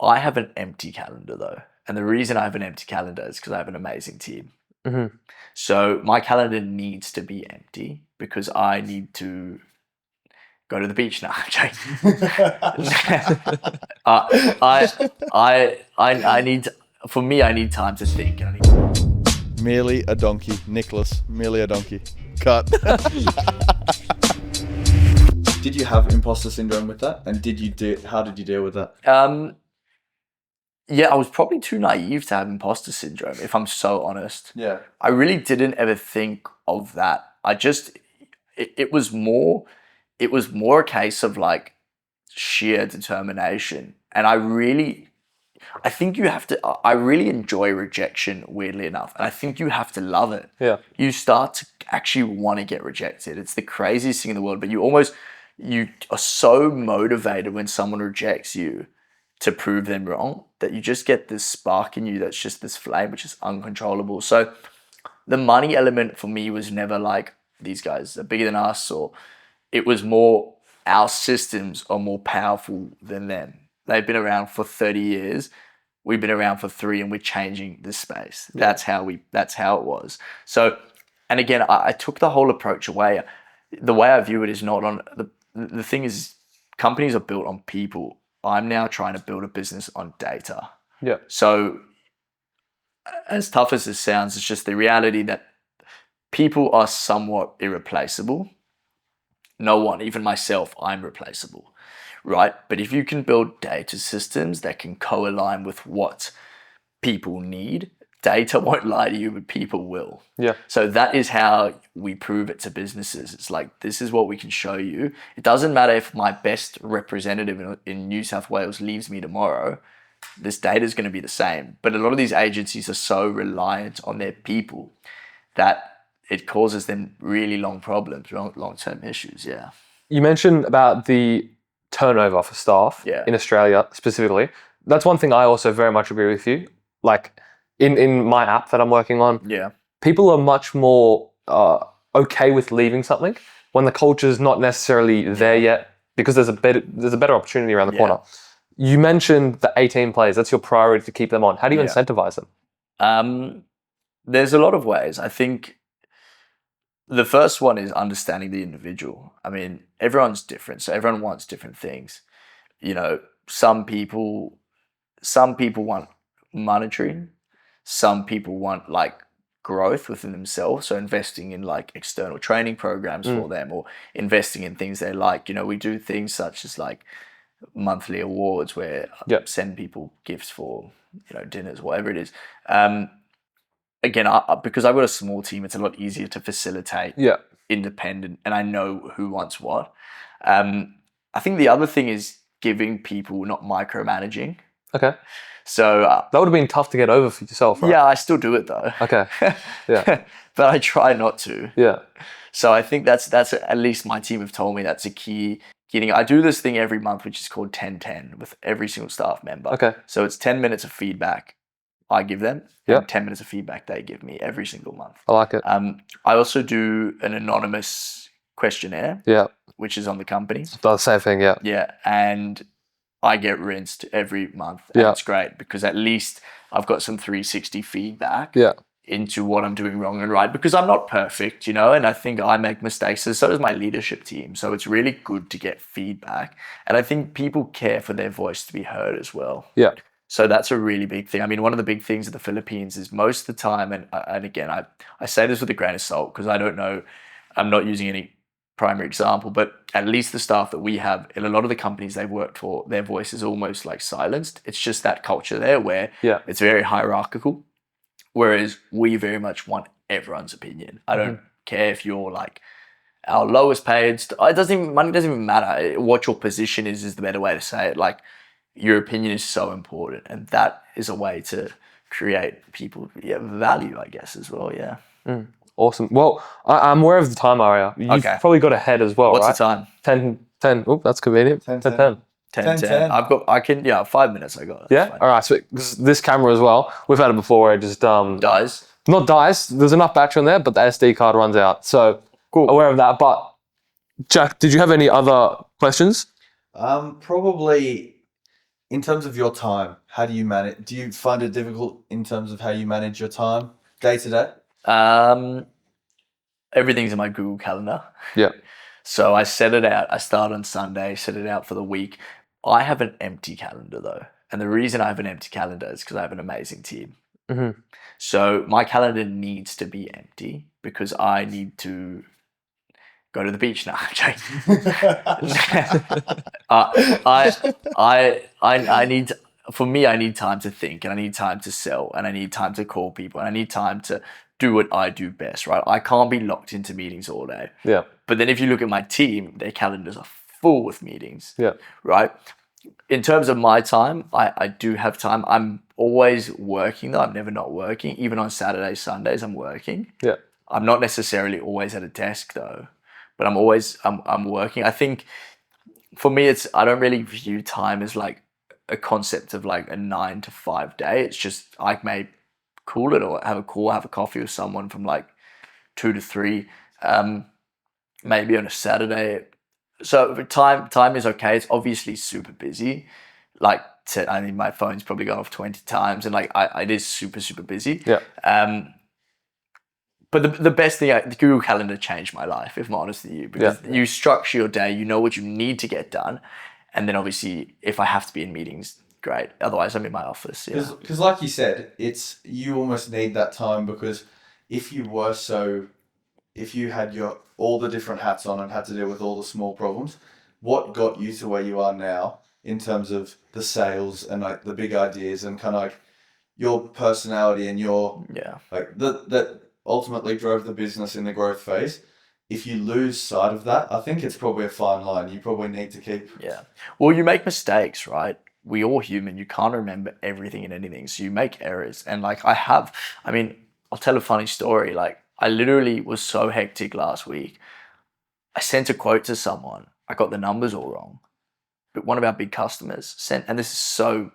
I have an empty calendar though. And the reason I have an empty calendar is because I have an amazing team. Mm-hmm. So my calendar needs to be empty because I need to go to the beach now. I need for me. I need time to think. Merely a donkey, Nicholas. Merely a donkey. Cut. Did you have imposter syndrome with that? And how did you deal with that? Yeah, I was probably too naive to have imposter syndrome, if I'm so honest. Yeah. I really didn't ever think of that. It was more a case of like sheer determination. And I really enjoy rejection, weirdly enough. And I think you have to love it. Yeah. You start to actually want to get rejected. It's the craziest thing in the world, but you are so motivated when someone rejects you to prove them wrong that you just get this spark in you that's just this flame which is uncontrollable. So the money element for me was never like these guys are bigger than us, or it was more our systems are more powerful than them. They've been around for 30 years. We've been around for 3 and we're changing this space. Yeah. That's how it was. So, and again, I took the whole approach away. The way I view it is not on the thing is companies are built on people. I'm now trying to build a business on data. Yeah. So as tough as this sounds, it's just the reality that people are somewhat irreplaceable. No one, even myself, I'm replaceable, right? But if you can build data systems that can co-align with what people need, data won't lie to you, but people will. Yeah. So that is how we prove it to businesses. It's like, this is what we can show you. It doesn't matter if my best representative in New South Wales leaves me tomorrow, this data is going to be the same. But a lot of these agencies are so reliant on their people that it causes them really long problems, long-term issues. Yeah. You mentioned about the turnover for staff in Australia specifically. That's one thing I also very much agree with you. Like, in my app that I'm working on, people are much more okay with leaving something when the culture is not necessarily there yet, because there's a better opportunity around the corner. You mentioned the 18 players. That's your priority to keep them on. How do you incentivize them? There's a lot of ways. I think the first one is understanding the individual. I mean, everyone's different, so everyone wants different things. You know, some people want monetary. Some people want like growth within themselves, so investing in like external training programs for them, or investing in things they like. You know, we do things such as like monthly awards where I send people gifts for, you know, dinners, whatever it is. Again, because I've got a small team, it's a lot easier to facilitate independent, and I know who wants what. I think the other thing is giving people, not micromanaging. Okay. So that would have been tough to get over for yourself, right? Yeah, I still do it though. Okay. Yeah. But I try not to. Yeah. So I think that's at least my team have told me that's a key. I do this thing every month, which is called 10-10 with every single staff member. Okay. So it's 10 minutes of feedback I give them, and 10 minutes of feedback they give me every single month. I like it. I also do an anonymous questionnaire, which is on the company. The same thing, yeah. Yeah, and I get rinsed every month. And it's great because at least I've got some 360 feedback into what I'm doing wrong and right, because I'm not perfect, you know, and I think I make mistakes, and so does my leadership team. So it's really good to get feedback. And I think people care for their voice to be heard as well. Yeah. So that's a really big thing. I mean, one of the big things in the Philippines is most of the time, and again, I say this with a grain of salt because I don't know, I'm not using any primary example, but at least the staff that we have in a lot of the companies they've worked for, their voice is almost like silenced. It's just that culture there where it's very hierarchical, whereas we very much want everyone's opinion. I don't care if you're like our lowest paid. Money doesn't even matter. What your position is the better way to say it. Like, your opinion is so important, and that is a way to create people value, I guess, as well. Yeah. Awesome. Well, I'm aware of the time, Aria. You've probably got ahead as well, What's right? the time? 10. Oh, that's convenient. 10. 10. 5 minutes I got. Yeah? All right. So this camera as well, we've had it before where it just dies. Not dies. There's enough battery on there, but the SD card runs out. So aware of that. But Jack, did you have any other questions? Probably in terms of your time, how do you manage? Do you find it difficult in terms of how you manage your time day to day? Everything's in my Google Calendar. Yeah. So I set it out. I start on Sunday, set it out for the week. I have an empty calendar though. And the reason I have an empty calendar is because I have an amazing team. Mm-hmm. So my calendar needs to be empty because I need to go to the beach now. I need, for me, I need time to think, and I need time to sell, and I need time to call people, and I need time to do what I do best, right? I can't be locked into meetings all day. Yeah. But then if you look at my team, their calendars are full with meetings. Yeah. Right? In terms of my time, I do have time. I'm always working though. I'm never not working. Even on Saturdays, Sundays, I'm working. Yeah. I'm not necessarily always at a desk though, but I'm always I'm working. I think for me, I don't really view time as like a concept of like a 9 to 5 day. It's just I may call it or have a call, have a coffee with someone from like 2 to 3, maybe on a Saturday. So time is okay. It's obviously super busy. Like I think my phone's probably gone off 20 times, and like it is super busy. Yeah. But the best thing, the Google Calendar changed my life, if I'm honest with you, because you structure your day, you know what you need to get done. And then obviously, if I have to be in meetings, great. Otherwise, I'm in my office. Because like you said, you almost need that time, because if you had all the different hats on and had to deal with all the small problems, what got you to where you are now in terms of the sales and like the big ideas and kind of like your personality and your like that ultimately drove the business in the growth phase. If you lose sight of that, I think it's probably a fine line. You probably need to keep... Yeah. Well, you make mistakes, right? We all human. You can't remember everything and anything. So you make errors. And like I'll tell a funny story. Like I literally was so hectic last week. I sent a quote to someone. I got the numbers all wrong. But one of our big customers and this is so,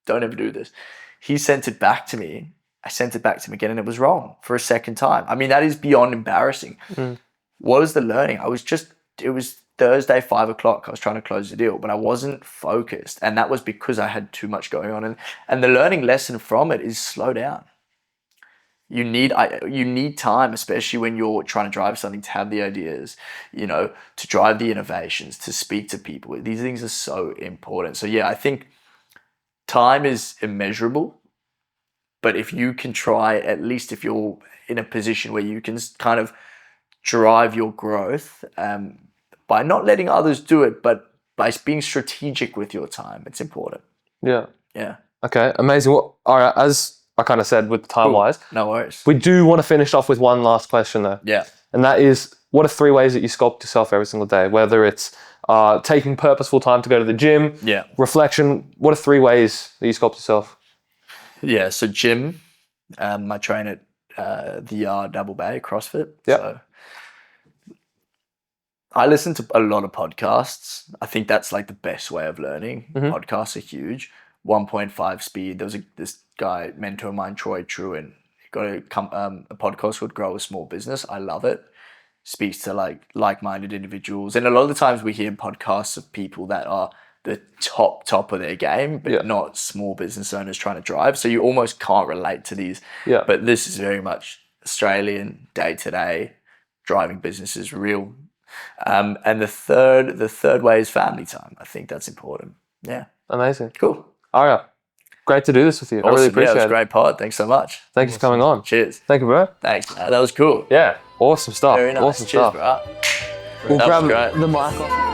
don't ever do this. He sent it back to me. I sent it back to him again and it was wrong for a second time. I mean, that is beyond embarrassing. What is the learning? It was Thursday, 5 o'clock. I was trying to close the deal, but I wasn't focused. And that was because I had too much going on. And the learning lesson from it is slow down. You need time, especially when you're trying to drive something, to have the ideas, to drive the innovations, to speak to people. These things are so important. So yeah, I think time is immeasurable. But if you can try, at least if you're in a position where you can kind of drive your growth by not letting others do it, but by being strategic with your time, it's important. Yeah. Yeah. Okay, amazing. Well, all right, as I kind of said with time-wise. No worries. We do want to finish off with one last question though. Yeah. And that is, what are 3 ways that you sculpt yourself every single day? Whether it's taking purposeful time to go to the gym, reflection, what are 3 ways that you sculpt yourself? Yeah, so gym, I train at the Yard Double Bay CrossFit. Yeah. So I listen to a lot of podcasts. I think that's like the best way of learning. Podcasts are huge. 1.5 speed. There was this guy, mentor of mine, Troy Truen. He got a podcast called Grow a Small Business. I love it. Speaks to like-minded individuals. And a lot of the times we hear podcasts of people that are the top of their game, but not small business owners trying to drive. So you almost can't relate to these. Yeah. But this is very much Australian, day-to-day, driving businesses, real. And the third way is family time. I think that's important. Yeah. Amazing. Cool. All right. Great to do this with you. Awesome. I really appreciate it. It was a great pod. Thanks so much. Thank you for coming on. Cheers. Thank you, bro. Thanks. That was cool. Yeah. Awesome stuff. Very nice. Awesome Cheers, stuff. bro. We'll That grab was great. the mic off.